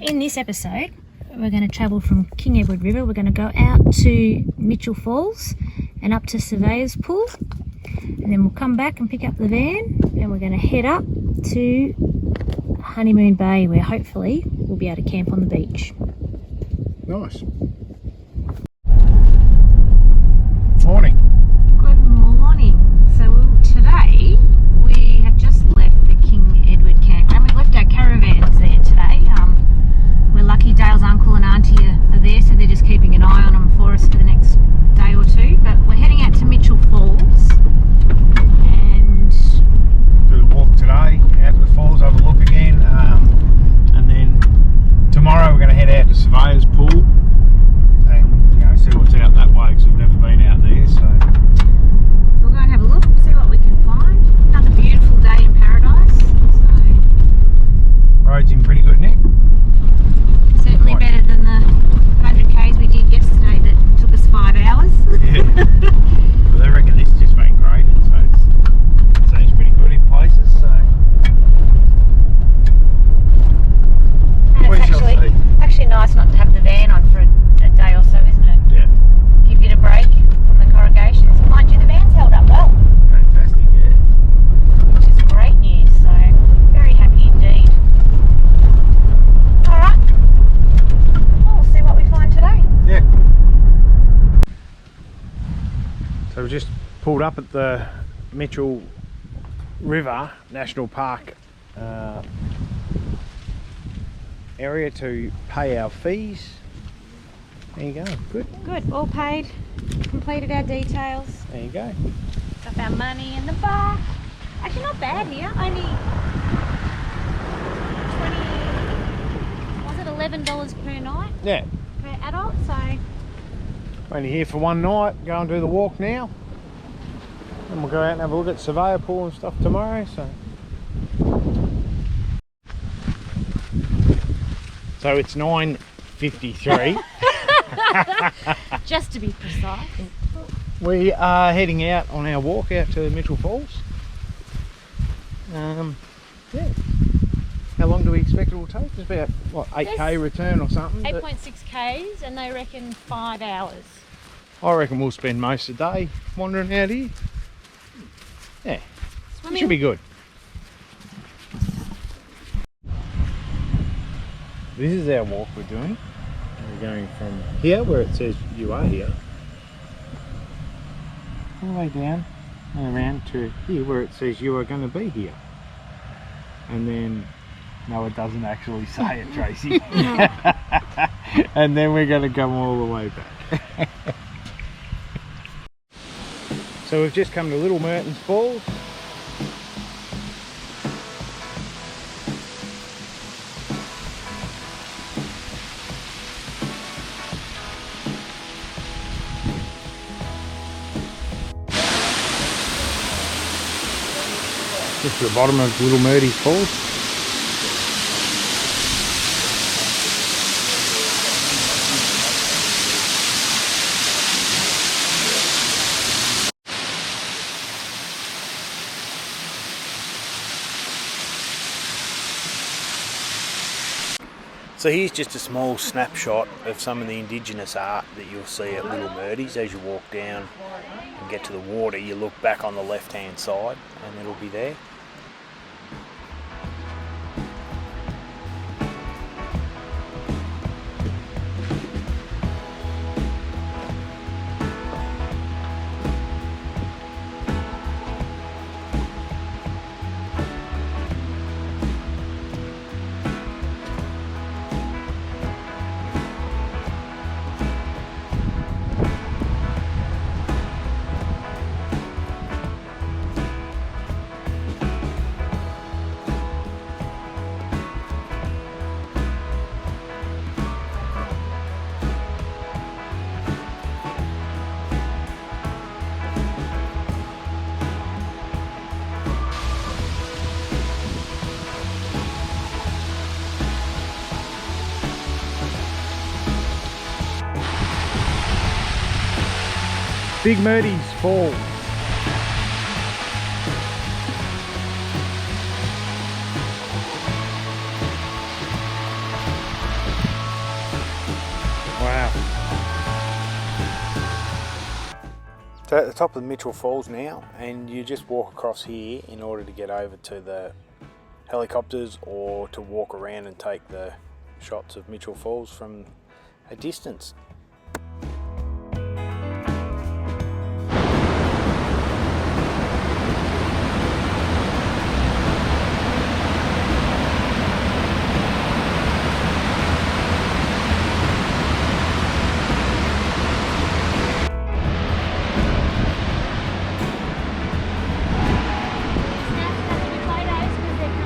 in this episode, we're going to travel from King Edward River. We're going to go out to Mitchel Falls and up to Surveyors Pool, and then we'll come back and pick up the van, and we're going to head up to Honeymoon Bay, where hopefully we'll be able to camp on the beach. Nice. Morning. Good morning. So today we have just left the King Edward campground. We've left our caravans there today. We're lucky Dale's uncle and auntie are there, so they're just keeping an eye on them for us for the next day or two. But we're heading out to Mitchel Falls and Do the walk today, out to the falls, have a look again, and then tomorrow we're going to head out to Surveyors Pool and see what's out that way, because we've never been out there. So we'll go and have a look, see what we can find. Another beautiful day in paradise. So road's in pretty good nick. certainly better than the 100 k's we did yesterday that took us 5 hours. Yeah. But they reckon this has just been graded, so it seems pretty good in places. So And we it's shall see. actually nice not to have the van on for a day or so, isn't it? Yeah, Give you a break from the corrugations. Mind you, the van's held up well, fantastic. Yeah. which is great news, so very happy indeed. Alright, well, we'll see what we find today. Yeah. So we just pulled up at the Mitchel River National Park area to pay our fees. There you go. Good. Good, all paid, completed our details, There you go. got our money in the bar. Actually not bad here, only 20, was it $11 per night Yeah. per adult, so Only here for one night. Go and do the walk now. And we'll go out and have a look at Surveyor Pool and stuff tomorrow. So it's 9:53. just to be precise. We are heading out on our walk out to Mitchel Falls. Yeah. How long do we expect it will take? It's about, what, 8k return or something? 8.6 k's and they reckon 5 hours. I reckon we'll spend most of the day wandering out here. Yeah, it should be good. This is our walk we're doing. We're going from here, where it says you are here, all the way down and around to here, where it says you are going to be here. And then, no, it doesn't actually say it, Tracy. And then we're going to come all the way back. So we've just come to Little Mertens Falls. Just to the bottom of Little Mertens Falls. So here's just a small snapshot of some of the indigenous art that you'll see at Little Mertens. As you walk down and get to the water, you look back on the left hand side and it'll be there. Big Mertens Falls. So at the top of the Mitchel Falls now, and you just walk across here in order to get over to the helicopters or to walk around and take the shots of Mitchel Falls from a distance.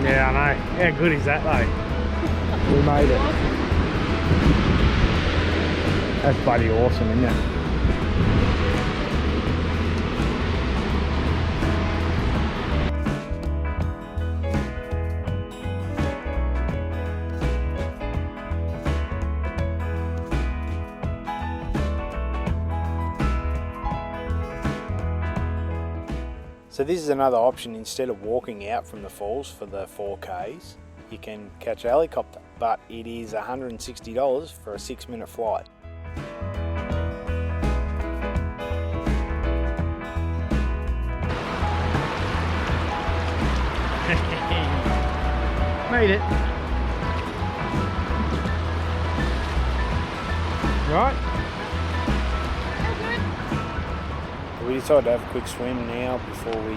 Yeah, I know. How good is that though? We made it. That's bloody awesome, isn't it? So this is another option. Instead of walking out from the falls for the 4Ks, you can catch a helicopter, but it is $160 for a 6-minute flight. Made it. Right? We decided to have a quick swim now before we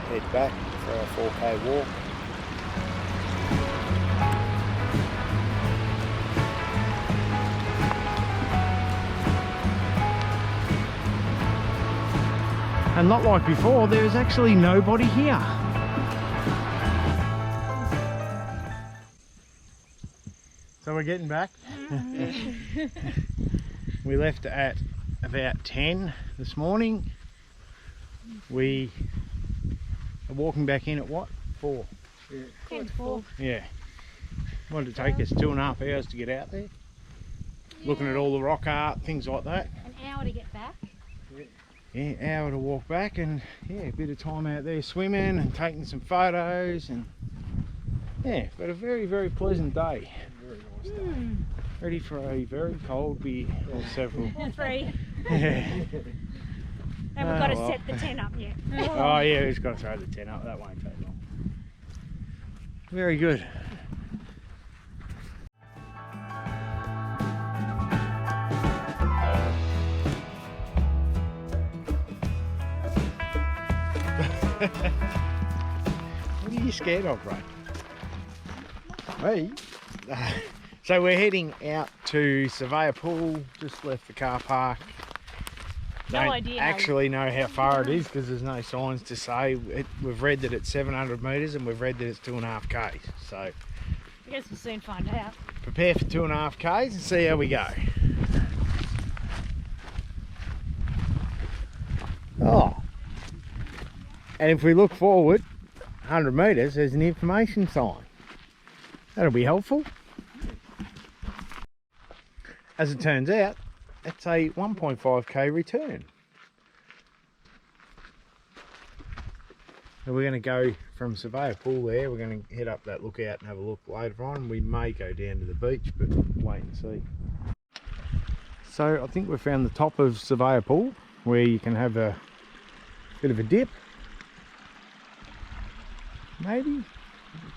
head back for our 4K walk. And not like before, there is actually nobody here. So we're getting back. We left at about 10 this morning. We are walking back in at what? 4? Yeah. 10:04. Yeah. Wanted to take us 2.5 hours to get out there. Yeah. Looking at all the rock art, things like that. An hour to get back. Yeah, hour to walk back, and yeah, a bit of time out there swimming and taking some photos, and yeah, but a very, very pleasant day. Very nice day. Ready for a very cold beer or several. Or 3. Yeah. And we've got to set the tent up yet. Oh yeah, we've got to throw the tent up. That won't take long. Very good. What are you scared of, bro? Me? So we're heading out to Surveyor Pool. Just left the car park. Don't idea actually know how far it is because there's no signs to say. We've read that it's 700 metres and we've read that it's 2.5 Ks. So I guess we'll soon find out. Prepare for 2.5 Ks and see how we go. Oh. And if we look forward 100 metres, there's an information sign. That'll be helpful. As it turns out, it's a 1.5k return. So we're going to go from Surveyor Pool there, we're going to head up that lookout and have a look later on. We may go down to the beach, but wait and see. So I think we've found the top of Surveyor Pool where you can have a bit of a dip. Maybe.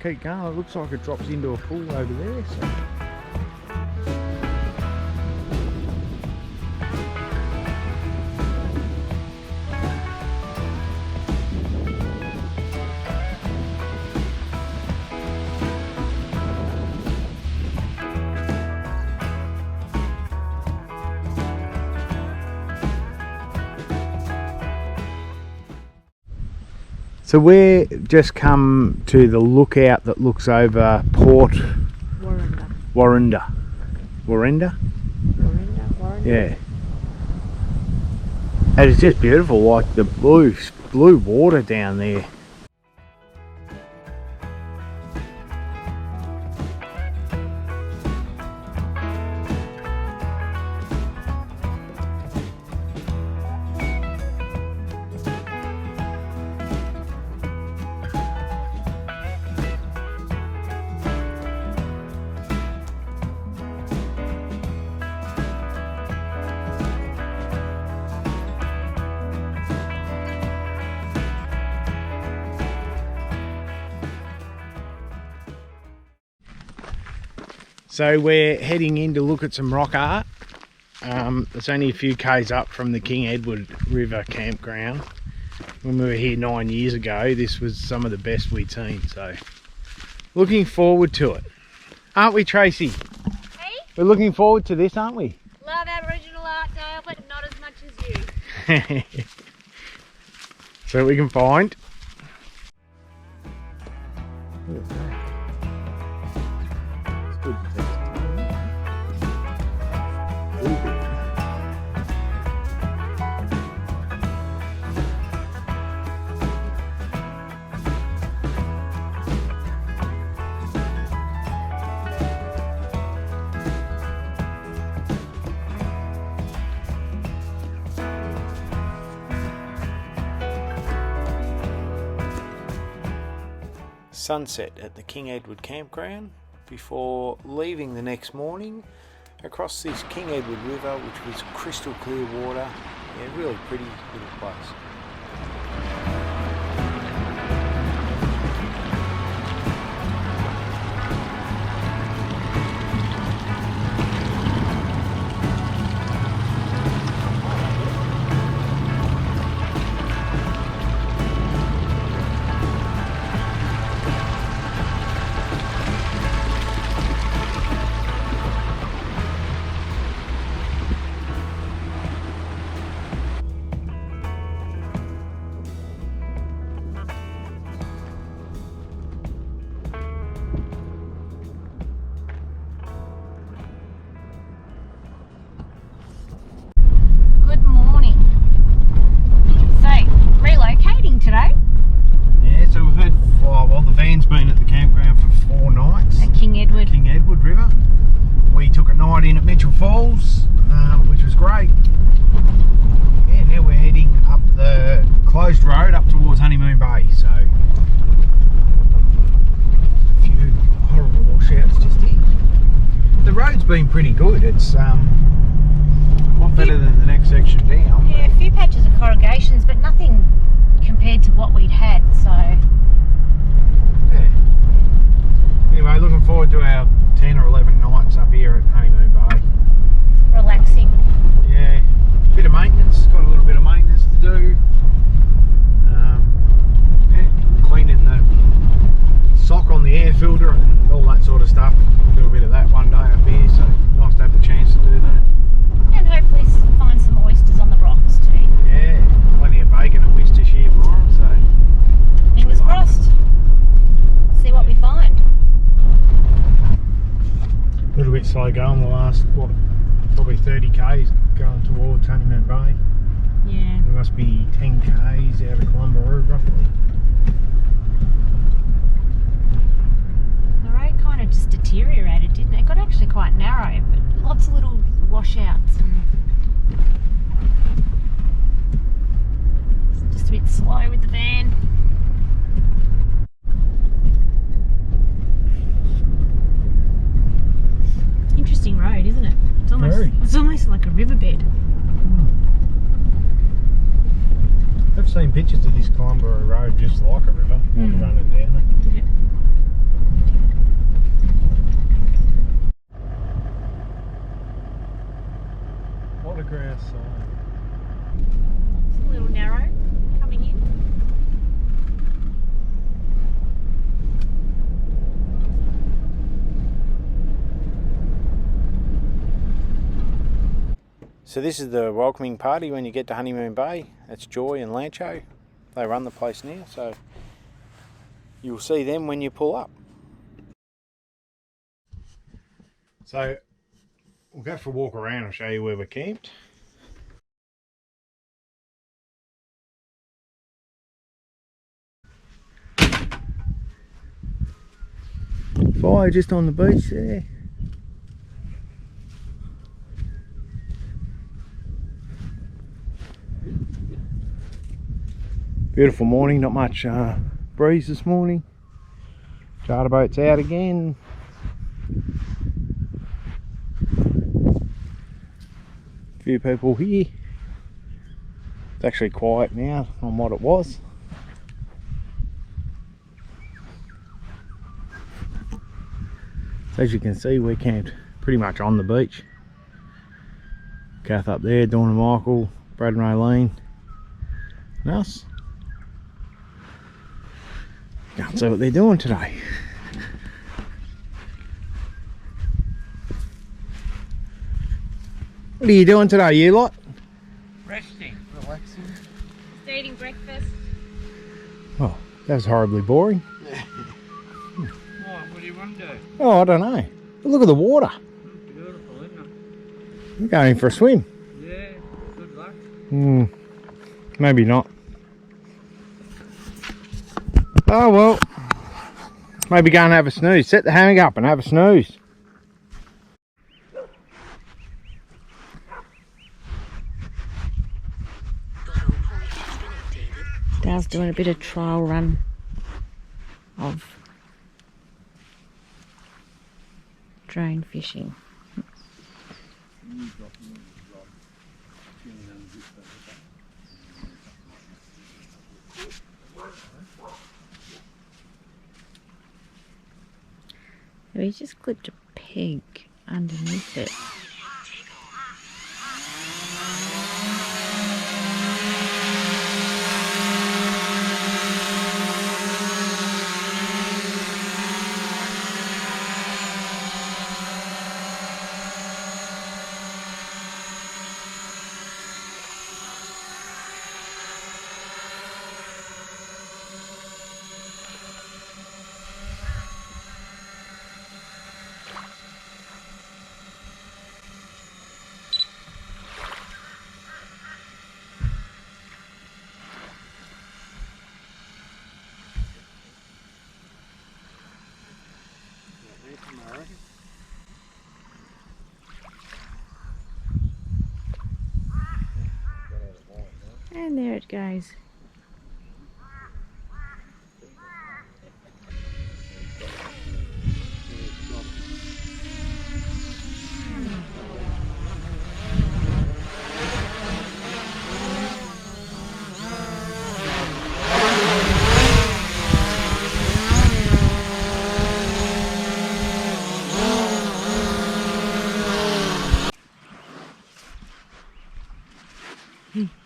Keep going, it looks like it drops into a pool over there. So. So we're just come to the lookout that looks over Port Warrender. Warrender? Yeah. And it's just beautiful, like the blue water down there. So we're heading in to look at some rock art. It's only a few k's up from the King Edward River campground. When we were here 9 years ago, this was some of the best we'd seen, so looking forward to it. Aren't we, Tracy? Hey? We're looking forward to this, aren't we? Love Aboriginal art, Dale, but not as much as you. So we can find. It's good to take sunset at the King Edward campground before leaving the next morning across this King Edward River, which was crystal clear water. Yeah, really pretty little place. Today? Yeah, so we've had, well, the van's been at the campground for 4 nights. At King Edward River. We took a night in at Mitchel Falls, which was great. Yeah, now we're heading up the closed road up towards Honeymoon Bay, so a few horrible washouts just here. The road's been pretty good. It's a lot better than the next section down. Yeah, a few patches of corrugations, but nothing compared to what we'd had, so yeah. Anyway, looking forward to our 10 or 11 nights up here at Honeymoon Bay. Relaxing. Yeah, bit of maintenance, got a little bit of maintenance to do. Yeah, cleaning the sock on the air filter and all that sort of stuff. We'll do a bit of that one day up here, so nice to have the chance to do that. And hopefully find some oysters on the rocks too. Yeah, plenty of bacon and Worcestershire for them, so fingers crossed. See what we find. A little bit slow going the last, what, probably 30 k's going towards Honeymoon Bay. Yeah. There must be 10 k's out of Columbaroo roughly. The road kind of just deteriorated, didn't it? It got actually quite narrow, but lots of little washouts and it's just a bit slow with the van. Interesting road, isn't it? It's almost like a riverbed. I've seen pictures of this Columbaroo road just like a river, running down it. Yeah. What a grass side. It's a little narrow coming in. So this is the welcoming party when you get to Honeymoon Bay. That's Joy and Lancho. They run the place now, so you'll see them when you pull up. So we'll go for a walk around and show you where we're camped. Fire just on the beach there. Beautiful morning, not much breeze this morning. Charter boat's out again. A few people here. It's actually quiet now on what it was. So as you can see, we're camped pretty much on the beach. Kath up there, Dawn and Michael, Brad and Raylene, and us. Go and see what they're doing today. What are you doing today, you lot? Resting, relaxing. Just eating breakfast. Oh, that was horribly boring. Oh, what do you want to do? Oh, I don't know. Look at the water. Beautiful, isn't it? I'm going in for a swim. Yeah, good luck. Maybe not. Oh well. Maybe go and have a snooze. Set the hammock up and have a snooze. Dale's doing a bit of trial run of drone fishing. We just clipped a peg underneath it. And there it goes.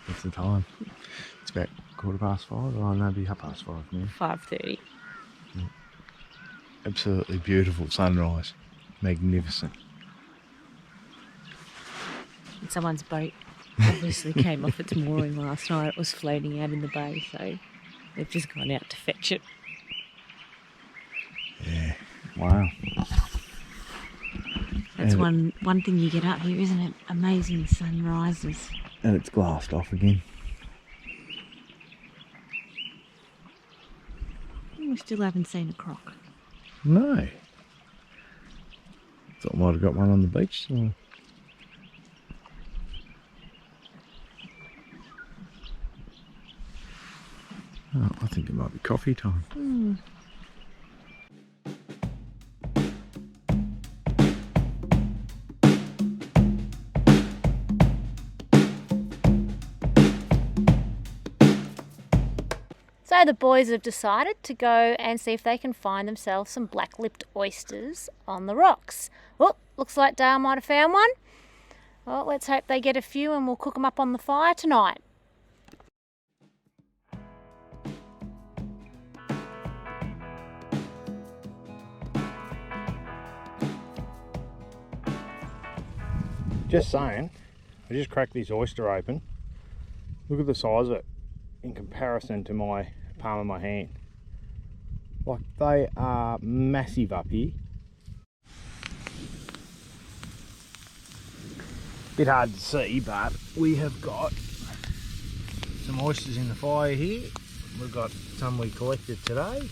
What's the time? It's about 5:15. Oh, no, it'll be 5:30 now. 5:30. Absolutely beautiful sunrise. Magnificent. And someone's boat obviously came off its mooring last night. It was floating out in the bay, so they've just gone out to fetch it. Yeah. Wow. That's And one thing you get up here, isn't it? Amazing sunrises. And it's glassed off again. We still haven't seen a croc. No. Thought I might have got one on the beach. So. Oh, I think it might be coffee time. So the boys have decided to go and see if they can find themselves some black-lipped oysters on the rocks. Oh, looks like Dale might have found one. Well, let's hope they get a few and we'll cook them up on the fire tonight. Just saying, I just cracked this oyster open. Look at the size of it in comparison to my palm of my hand. Like, they are massive up here. Bit hard to see, but we have got some oysters in the fire here. We've got some we collected today.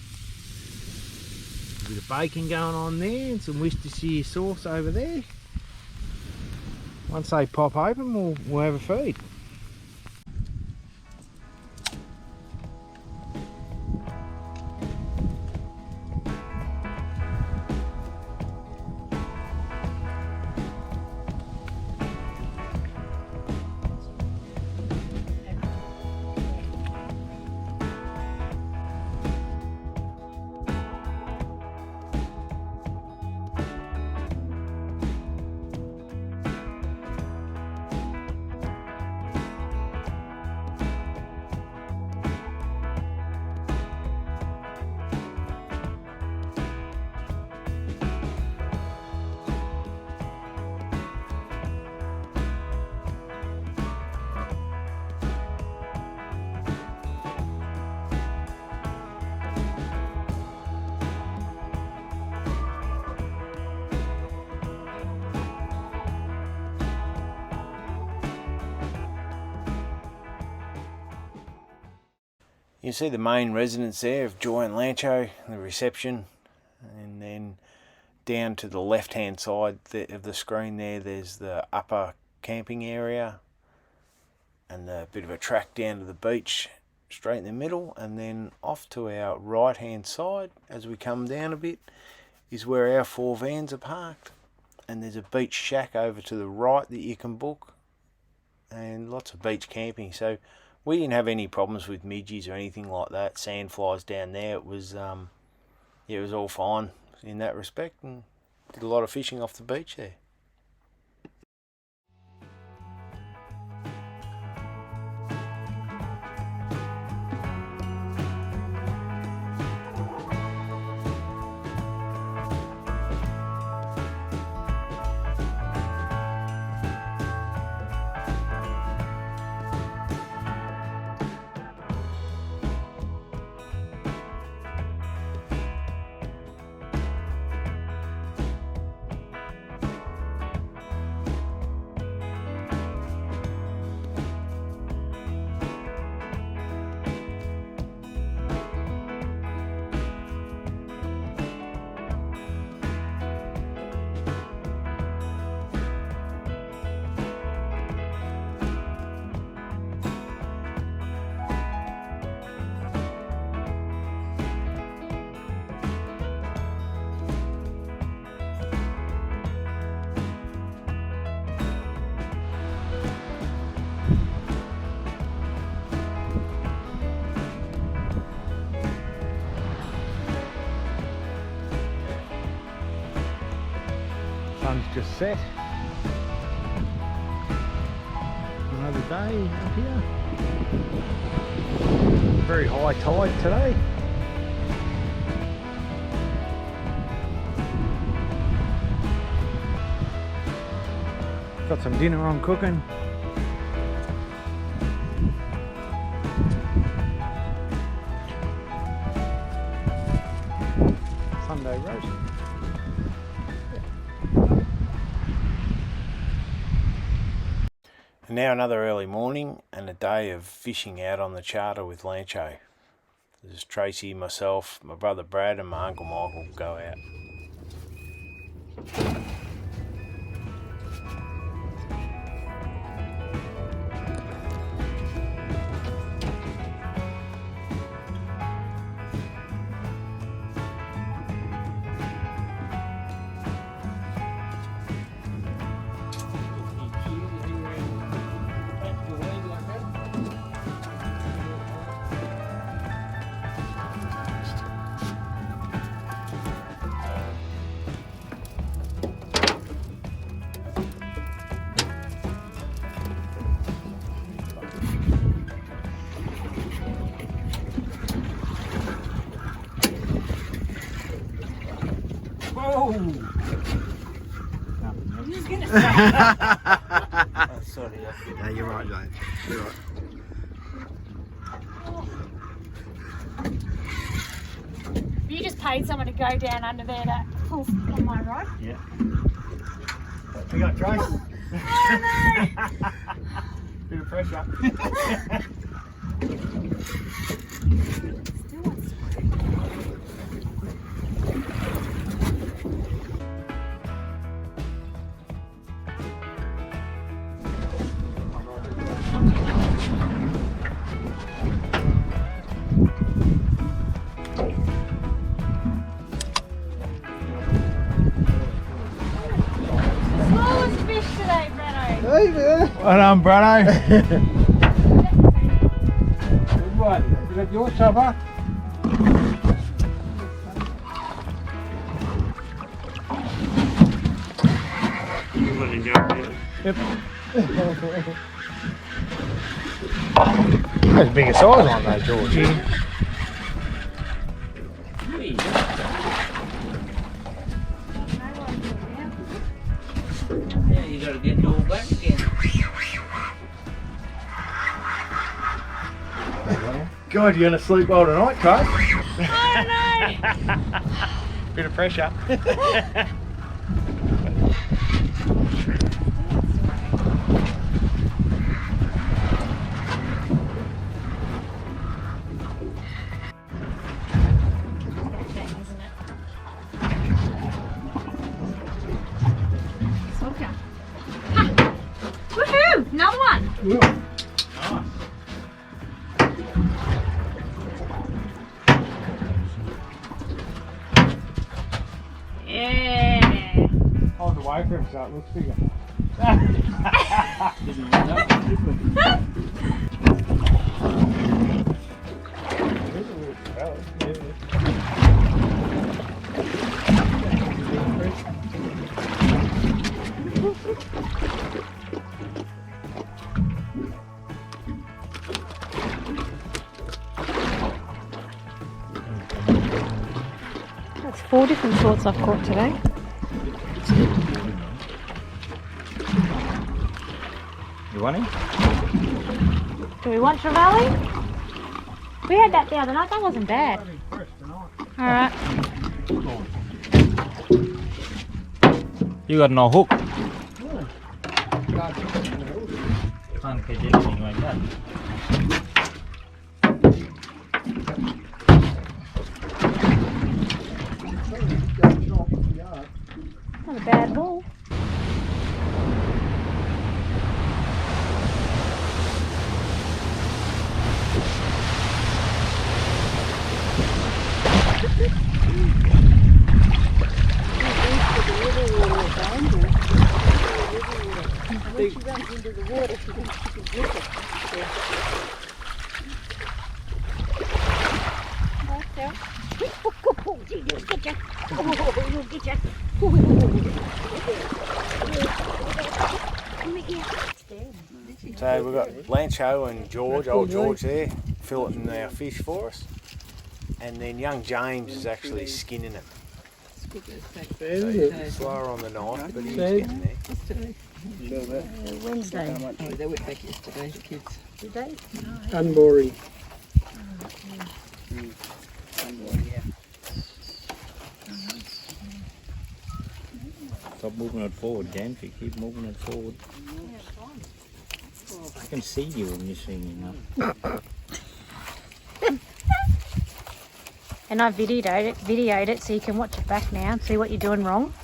A bit of bacon going on there and some Worcestershire sauce over there. Once they pop open, we'll have a feed. You can see the main residence there of Joy and Lancho, the reception, and then down to the left hand side of the screen there's the upper camping area and a bit of a track down to the beach straight in the middle, and then off to our right hand side as we come down a bit is where our 4 vans are parked, and there's a beach shack over to the right that you can book, and lots of beach camping. So we didn't have any problems with midges or anything like that, sand flies down there. It was it was all fine in that respect, and did a lot of fishing off the beach there. Sun's just set. Another day up here. Very high tide today. Got some dinner on cooking. Sunday roast. And now another early morning and a day of fishing out on the charter with Lancho. There's Tracy, myself, my brother Brad and my uncle Michael go out. Oh, sorry. Yeah, you're right, mate. You're right. You just paid someone to go down under there to pull on my rod. Yeah. We got Trace. Oh no! Bit of pressure. Still wants to. Smallest fish today, Breno. Hey, man. Well done, Brano. Good one. Is that your chopper? You want to jump in? Yep. There's bigger size on those, George. Yeah, you got to get it all back again. God, you're gonna sleep well tonight, Trace. Oh no! Bit of pressure. away from him so it looks bigger. That's 4 different sorts I've caught today. You want him? Do we want trevally? We had that the other night, that wasn't bad. Alright. You got no hook? Can't catch anything like that. Not a bad haul. When she runs into the water, she can grip it. You'll get ya. Oh, you'll get ya. So we've got Lancho and George, old George there, filleting our fish for us. And then young James is actually skinning it. So slower on the knife, but he's getting there. Wednesday. Oh, they went back yesterday, the kids. Did they? Unboring. Stop moving it forward, Dan. If you keep moving it forward. I can see you when you're singing now. And I videoed it so you can watch it back now and see what you're doing wrong.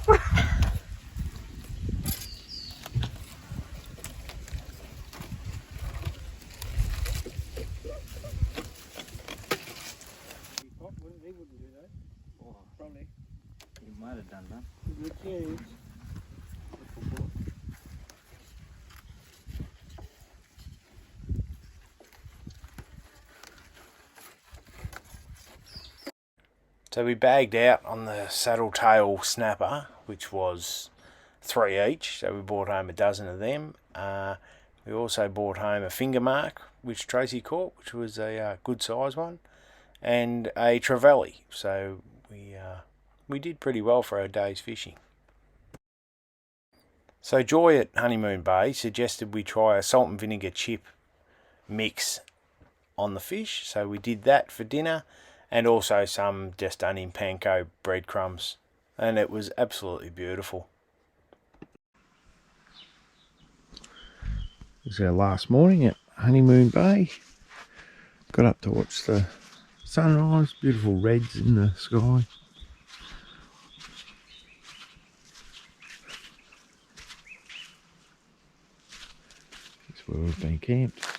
You might have done that. So we bagged out on the saddle tail snapper, which was 3 each. So we brought home a dozen of them. We also brought home a finger mark, which Tracy caught, which was a good size one, and a trevally. So we did pretty well for our day's fishing. So Joy at Honeymoon Bay suggested we try a salt and vinegar chip mix on the fish. So we did that for dinner. And also some just done in panko breadcrumbs, and it was absolutely beautiful. It was our last morning at Honeymoon Bay. Got up to watch the sunrise, beautiful reds in the sky. That's where we've been camped.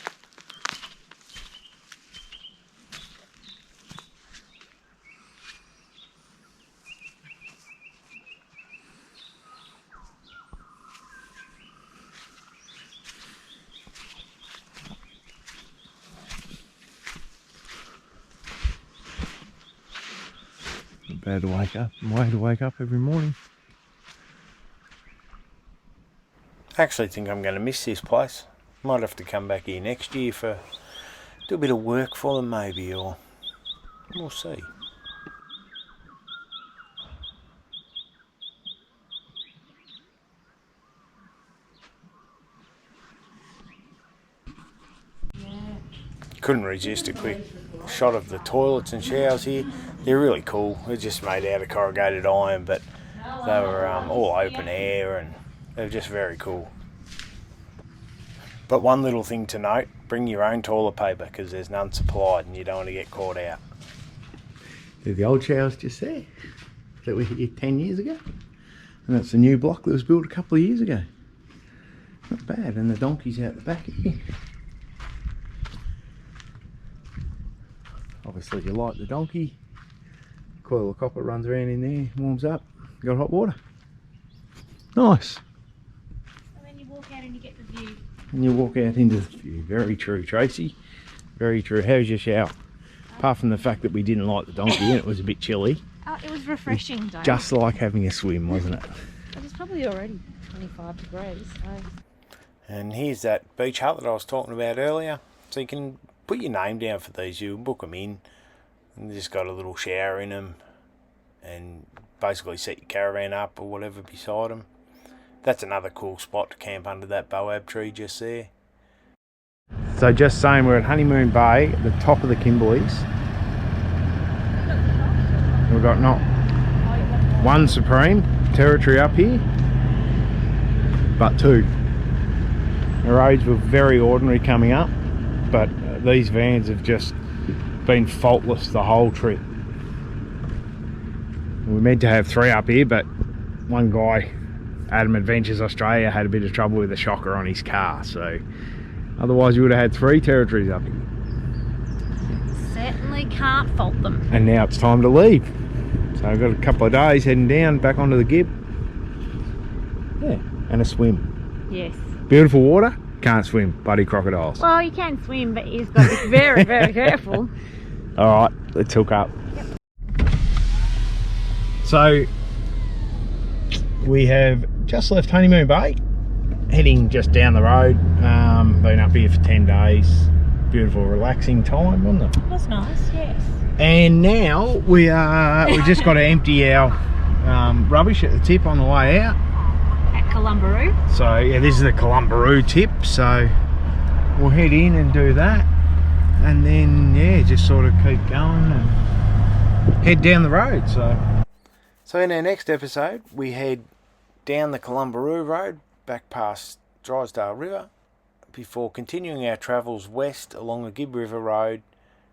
Bad to wake up, way to wake up every morning. I actually think I'm going to miss this place. Might have to come back here next year for do a bit of work for them maybe, or we'll see. Couldn't resist a quick shot of the toilets and showers here. They're really cool. They're just made out of corrugated iron, but they were all open air and they're just very cool. But one little thing to note, bring your own toilet paper because there's none supplied and you don't want to get caught out. They're the old showers just there that were here 10 years ago. And that's a new block that was built a couple of years ago. Not bad, and the donkey's out the back here. Obviously you light the donkey, coil of copper runs around in there, warms up, got hot water. Nice. And then you walk out and you get the view. And you walk out into the view. Very true, Tracy. Very true. How's your shower? Apart from the fact that we didn't like the donkey and it was a bit chilly. Oh, it was refreshing, Dave. Just like having a swim, wasn't it? It was probably already 25 degrees. So. And here's that beach hut that I was talking about earlier. So you can put your name down for these. You book them in. And you just got a little shower in them. And basically set your caravan up or whatever beside them. That's another cool spot to camp under that boab tree just there. So just saying, we're at Honeymoon Bay, at the top of the Kimberleys. We've got not one supreme territory up here, but two. The roads were very ordinary coming up, but these vans have just been faultless the whole trip. We meant to have 3 up here, but one guy, Adam Adventures Australia, had a bit of trouble with a shocker on his car, so otherwise you would have had 3 territories up here. Certainly can't fault them. And now it's time to leave. So I've got a couple of days heading down, back onto the Gib. Yeah, and a swim. Yes. Beautiful water, can't swim, bloody crocodiles. Well, you can swim, but you've got to be very, very careful. Alright, let's hook up. Yep. So, we have just left Honeymoon Bay, heading just down the road. Been up here for 10 days. Beautiful, relaxing time, wasn't it? It was nice, yes. And now we just got to empty our rubbish at the tip on the way out. At Columbaroo. So yeah, this is the Columbaroo tip. So we'll head in and do that, and then yeah, just sort of keep going and head down the road. So in our next episode, we head down the Columbaroo road back past Drysdale River before continuing our travels west along the Gib River Road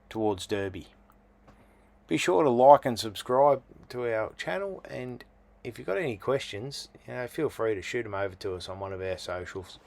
towards Derby. Be sure to like and subscribe to our channel, and if you've got any questions, feel free to shoot them over to us on one of our socials.